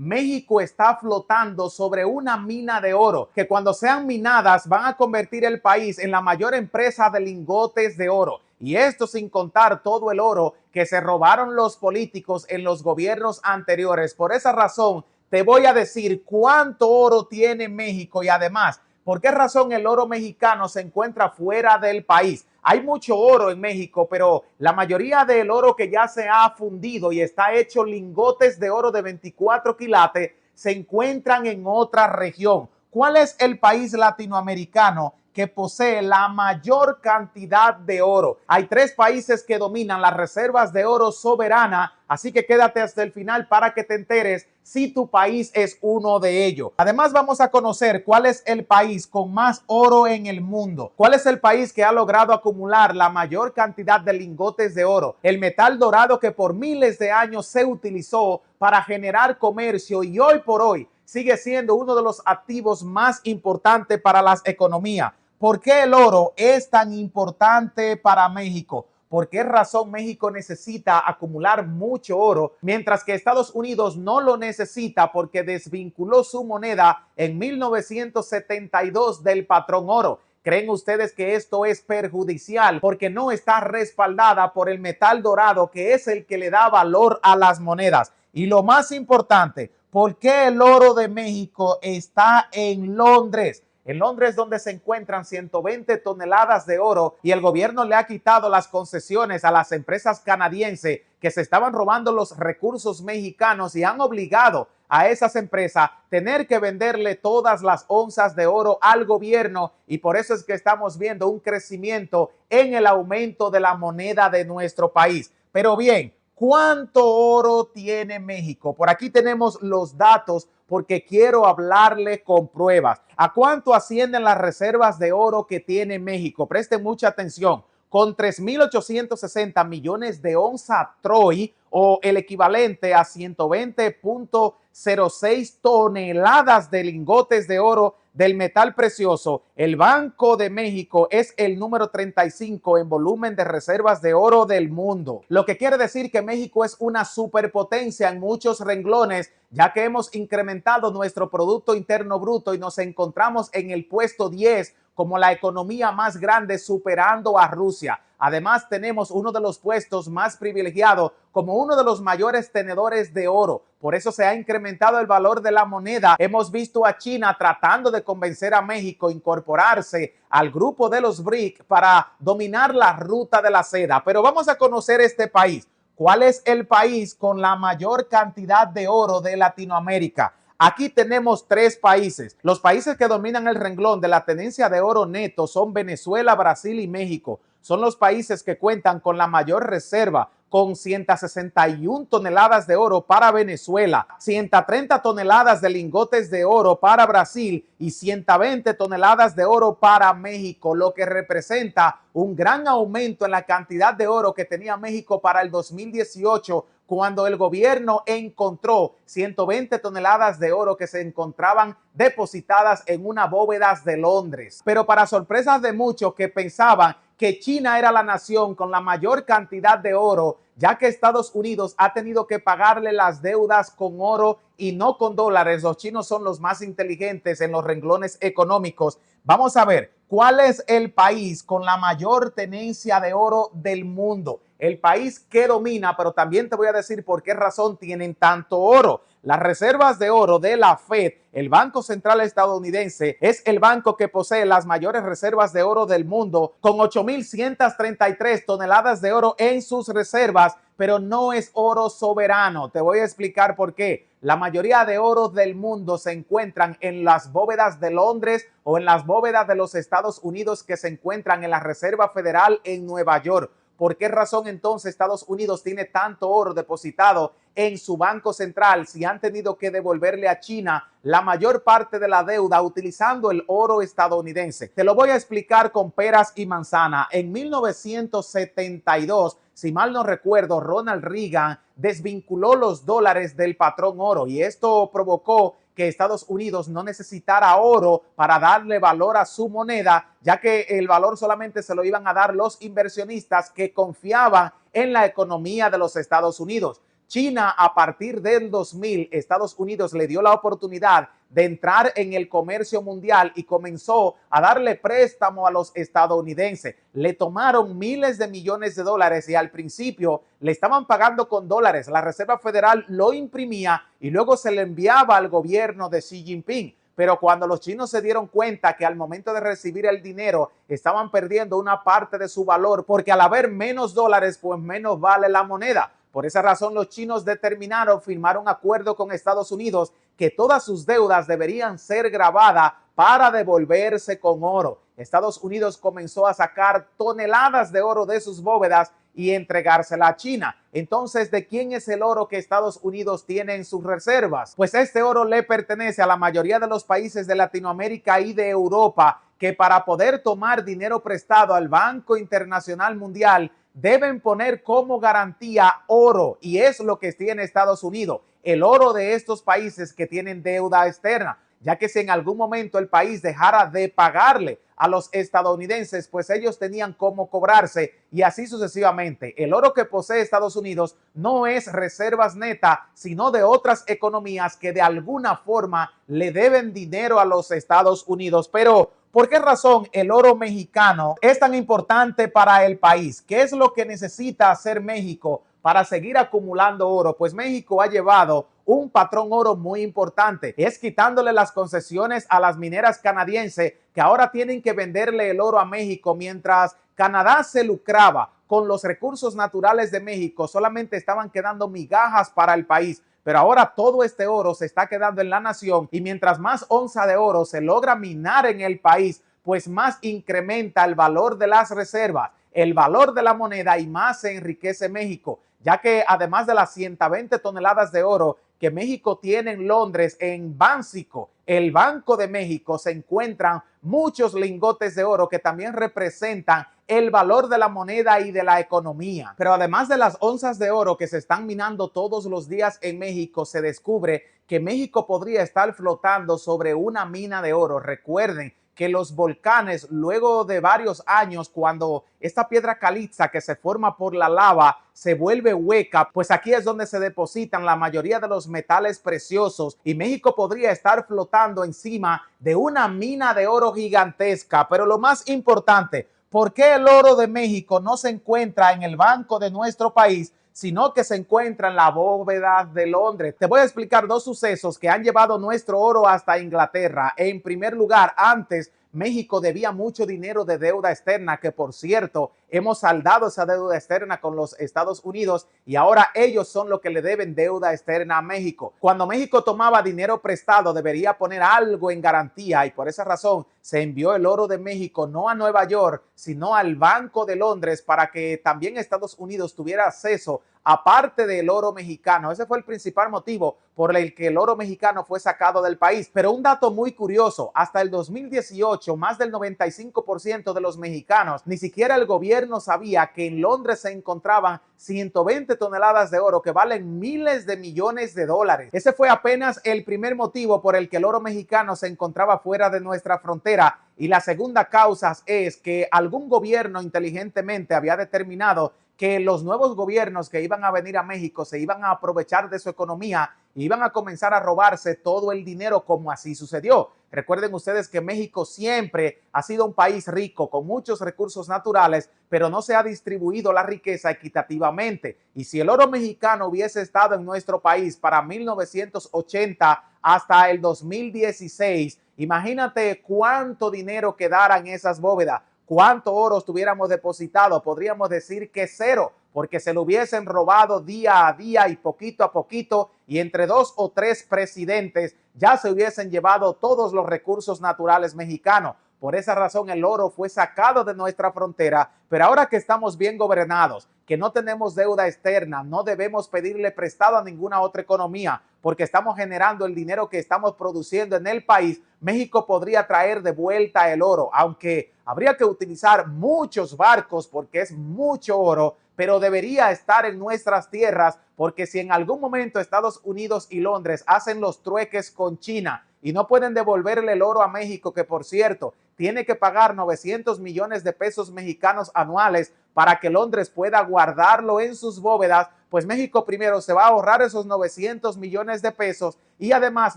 México está flotando sobre una mina de oro que cuando sean minadas van a convertir el país en la mayor empresa de lingotes de oro. Y esto sin contar todo el oro que se robaron los políticos en los gobiernos anteriores. Por esa razón te voy a decir cuánto oro tiene México y además por qué razón el oro mexicano se encuentra fuera del país. Hay mucho oro en México, pero la mayoría del oro que ya se ha fundido y está hecho lingotes de oro de 24 quilates se encuentran en otra región. ¿Cuál es el país latinoamericano que posee la mayor cantidad de oro? Hay tres países que dominan las reservas de oro soberana, así que quédate hasta el final para que te enteres si tu país es uno de ellos. Además vamos a conocer cuál es el país con más oro en el mundo, cuál es el país que ha logrado acumular la mayor cantidad de lingotes de oro, el metal dorado que por miles de años se utilizó para generar comercio y hoy por hoy sigue siendo uno de los activos más importantes para las economías. ¿Por qué el oro es tan importante para México? ¿Por qué razón México necesita acumular mucho oro, mientras que Estados Unidos no lo necesita porque desvinculó su moneda en 1972 del patrón oro? ¿Creen ustedes que esto es perjudicial porque no está respaldada por el metal dorado, que es el que le da valor a las monedas? Y lo más importante, ¿por qué el oro de México está en Londres? En Londres, donde se encuentran 120 toneladas de oro, y el gobierno le ha quitado las concesiones a las empresas canadienses que se estaban robando los recursos mexicanos y han obligado a esas empresas a tener que venderle todas las onzas de oro al gobierno, y por eso es que estamos viendo un crecimiento en el aumento de la moneda de nuestro país. Pero bien, ¿cuánto oro tiene México? Por aquí tenemos los datos porque quiero hablarle con pruebas. ¿A cuánto ascienden las reservas de oro que tiene México? Presten mucha atención. Con 3.860 millones de onza troy, o el equivalente a 120.06 toneladas de lingotes de oro del metal precioso, el Banco de México es el número 35 en volumen de reservas de oro del mundo. Lo que quiere decir que México es una superpotencia en muchos renglones, ya que hemos incrementado nuestro Producto Interno Bruto y nos encontramos en el puesto 10 como la economía más grande, superando a Rusia. Además, tenemos uno de los puestos más privilegiados como uno de los mayores tenedores de oro. Por eso se ha incrementado el valor de la moneda. Hemos visto a China tratando de convencer a México a incorporarse al grupo de los BRIC para dominar la ruta de la seda. Pero vamos a conocer este país. ¿Cuál es el país con la mayor cantidad de oro de Latinoamérica? Aquí tenemos tres países. Los países que dominan el renglón de la tenencia de oro neto son Venezuela, Brasil y México. Son los países que cuentan con la mayor reserva, con 161 toneladas de oro para Venezuela, 130 toneladas de lingotes de oro para Brasil y 120 toneladas de oro para México, lo que representa un gran aumento en la cantidad de oro que tenía México para el 2018, cuando el gobierno encontró 120 toneladas de oro que se encontraban depositadas en una bóveda de Londres. Pero para sorpresa de muchos que pensaban que China era la nación con la mayor cantidad de oro, ya que Estados Unidos ha tenido que pagarle las deudas con oro y no con dólares. Los chinos son los más inteligentes en los renglones económicos. Vamos a ver, ¿cuál es el país con la mayor tenencia de oro del mundo? El país que domina, pero también te voy a decir por qué razón tienen tanto oro. Las reservas de oro de la Fed, el Banco Central estadounidense, es el banco que posee las mayores reservas de oro del mundo, con 8.133 toneladas de oro en sus reservas, pero no es oro soberano. Te voy a explicar por qué. La mayoría de oro del mundo se encuentran en las bóvedas de Londres o en las bóvedas de los Estados Unidos, que se encuentran en la Reserva Federal en Nueva York. ¿Por qué razón entonces Estados Unidos tiene tanto oro depositado en su banco central si han tenido que devolverle a China la mayor parte de la deuda utilizando el oro estadounidense? Te lo voy a explicar con peras y manzana. En 1972, si mal no recuerdo, Ronald Reagan desvinculó los dólares del patrón oro, y esto provocó que Estados Unidos no necesitara oro para darle valor a su moneda, ya que el valor solamente se lo iban a dar los inversionistas que confiaban en la economía de los Estados Unidos. China, a partir del 2000, Estados Unidos le dio la oportunidad de entrar en el comercio mundial y comenzó a darle préstamo a los estadounidenses. Le tomaron miles de millones de dólares y al principio le estaban pagando con dólares. La Reserva Federal lo imprimía y luego se le enviaba al gobierno de Xi Jinping. Pero cuando los chinos se dieron cuenta que al momento de recibir el dinero estaban perdiendo una parte de su valor, porque al haber menos dólares, pues menos vale la moneda. Por esa razón, los chinos determinaron firmar un acuerdo con Estados Unidos que todas sus deudas deberían ser grabadas para devolverse con oro. Estados Unidos comenzó a sacar toneladas de oro de sus bóvedas y entregársela a China. Entonces, ¿de quién es el oro que Estados Unidos tiene en sus reservas? Pues este oro le pertenece a la mayoría de los países de Latinoamérica y de Europa, que para poder tomar dinero prestado al Banco Internacional Mundial deben poner como garantía oro, y es lo que tiene Estados Unidos, el oro de estos países que tienen deuda externa, ya que si en algún momento el país dejara de pagarle a los estadounidenses, pues ellos tenían cómo cobrarse y así sucesivamente. El oro que posee Estados Unidos no es reservas netas, sino de otras economías que de alguna forma le deben dinero a los Estados Unidos. Pero ¿por qué razón el oro mexicano es tan importante para el país? ¿Qué es lo que necesita hacer México para seguir acumulando oro? Pues México ha llevado un patrón oro muy importante, es quitándole las concesiones a las mineras canadienses que ahora tienen que venderle el oro a México. Mientras Canadá se lucraba con los recursos naturales de México, solamente estaban quedando migajas para el país. Pero ahora todo este oro se está quedando en la nación y mientras más onza de oro se logra minar en el país, pues más incrementa el valor de las reservas, el valor de la moneda y más se enriquece México, ya que además de las 120 toneladas de oro que México tiene en Londres, en Bánsico, el Banco de México, se encuentran muchos lingotes de oro que también representan el valor de la moneda y de la economía. Pero además de las onzas de oro que se están minando todos los días en México, se descubre que México podría estar flotando sobre una mina de oro. Recuerden que los volcanes, luego de varios años, cuando esta piedra caliza que se forma por la lava se vuelve hueca, pues aquí es donde se depositan la mayoría de los metales preciosos y México podría estar flotando encima de una mina de oro gigantesca. Pero lo más importante, ¿por qué el oro de México no se encuentra en el banco de nuestro país, sino que se encuentra en la bóveda de Londres? Te voy a explicar dos sucesos que han llevado nuestro oro hasta Inglaterra. En primer lugar, antes México debía mucho dinero de deuda externa, que por cierto, hemos saldado esa deuda externa con los Estados Unidos y ahora ellos son los que le deben deuda externa a México. Cuando México tomaba dinero prestado, debería poner algo en garantía y por esa razón se envió el oro de México no a Nueva York, sino al Banco de Londres para que también Estados Unidos tuviera acceso aparte del oro mexicano. Ese fue el principal motivo por el que el oro mexicano fue sacado del país. Pero un dato muy curioso, hasta el 2018, más del 95% de los mexicanos, ni siquiera el gobierno sabía que en Londres se encontraban 120 toneladas de oro que valen miles de millones de dólares. Ese fue apenas el primer motivo por el que el oro mexicano se encontraba fuera de nuestra frontera. Y la segunda causa es que algún gobierno inteligentemente había determinado que los nuevos gobiernos que iban a venir a México se iban a aprovechar de su economía y iban a comenzar a robarse todo el dinero, como así sucedió. Recuerden ustedes que México siempre ha sido un país rico con muchos recursos naturales, pero no se ha distribuido la riqueza equitativamente. Y si el oro mexicano hubiese estado en nuestro país para 1980 hasta el 2016, imagínate cuánto dinero quedara en esas bóvedas. ¿Cuánto oro estuviéramos depositado? Podríamos decir que cero, porque se lo hubiesen robado día a día y poquito a poquito, y entre 2 o 3 presidentes ya se hubiesen llevado todos los recursos naturales mexicanos. Por esa razón el oro fue sacado de nuestra frontera, pero ahora que estamos bien gobernados, que no tenemos deuda externa, no debemos pedirle prestado a ninguna otra economía, porque estamos generando el dinero que estamos produciendo en el país. México podría traer de vuelta el oro, aunque habría que utilizar muchos barcos porque es mucho oro, pero debería estar en nuestras tierras, porque si en algún momento Estados Unidos y Londres hacen los trueques con China y no pueden devolverle el oro a México, que por cierto tiene que pagar 900 millones de pesos mexicanos anuales para que Londres pueda guardarlo en sus bóvedas, pues México primero se va a ahorrar esos 900 millones de pesos y además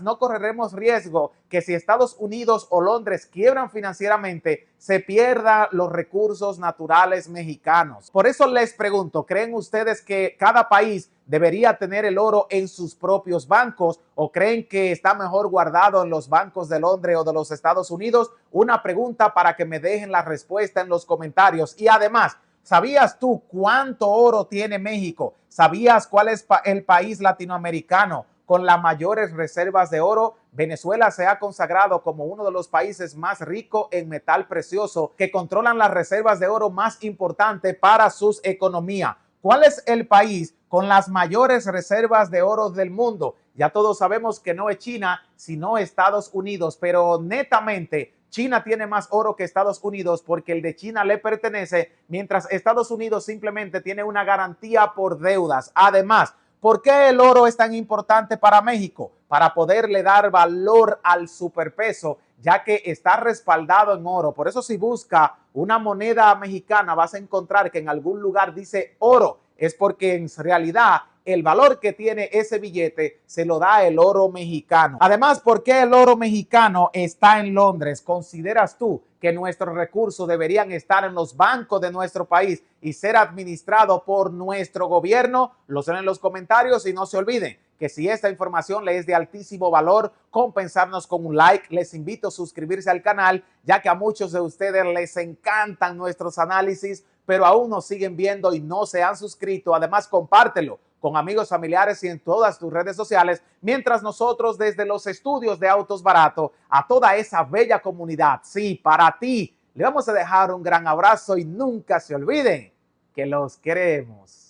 no correremos riesgo que si Estados Unidos o Londres quiebran financieramente, se pierdan los recursos naturales mexicanos. Por eso les pregunto, ¿creen ustedes que cada país debería tener el oro en sus propios bancos o creen que está mejor guardado en los bancos de Londres o de los Estados Unidos? Una pregunta para que me dejen la respuesta en los comentarios. Y además, ¿sabías tú cuánto oro tiene México? ¿Sabías cuál es el país latinoamericano con las mayores reservas de oro? Venezuela se ha consagrado como uno de los países más ricos en metal precioso que controlan las reservas de oro más importantes para sus economías. ¿Cuál es el país con las mayores reservas de oro del mundo? Ya todos sabemos que no es China, sino Estados Unidos, pero netamente China tiene más oro que Estados Unidos porque el de China le pertenece, mientras Estados Unidos simplemente tiene una garantía por deudas. Además, ¿por qué el oro es tan importante para México? Para poderle dar valor al superpeso, ya que está respaldado en oro. Por eso si busca una moneda mexicana vas a encontrar que en algún lugar dice oro. Es porque en realidad el valor que tiene ese billete se lo da el oro mexicano. Además, ¿por qué el oro mexicano está en Londres? ¿Consideras tú que nuestros recursos deberían estar en los bancos de nuestro país y ser administrados por nuestro gobierno? Lo sé en los comentarios y no se olviden que si esta información les es de altísimo valor, compensarnos con un like. Les invito a suscribirse al canal, ya que a muchos de ustedes les encantan nuestros análisis, pero aún nos siguen viendo y no se han suscrito. Además, compártelo con amigos, familiares y en todas tus redes sociales, mientras nosotros desde los estudios de Autos Barato a toda esa bella comunidad, sí, para ti, le vamos a dejar un gran abrazo y nunca se olviden que los queremos.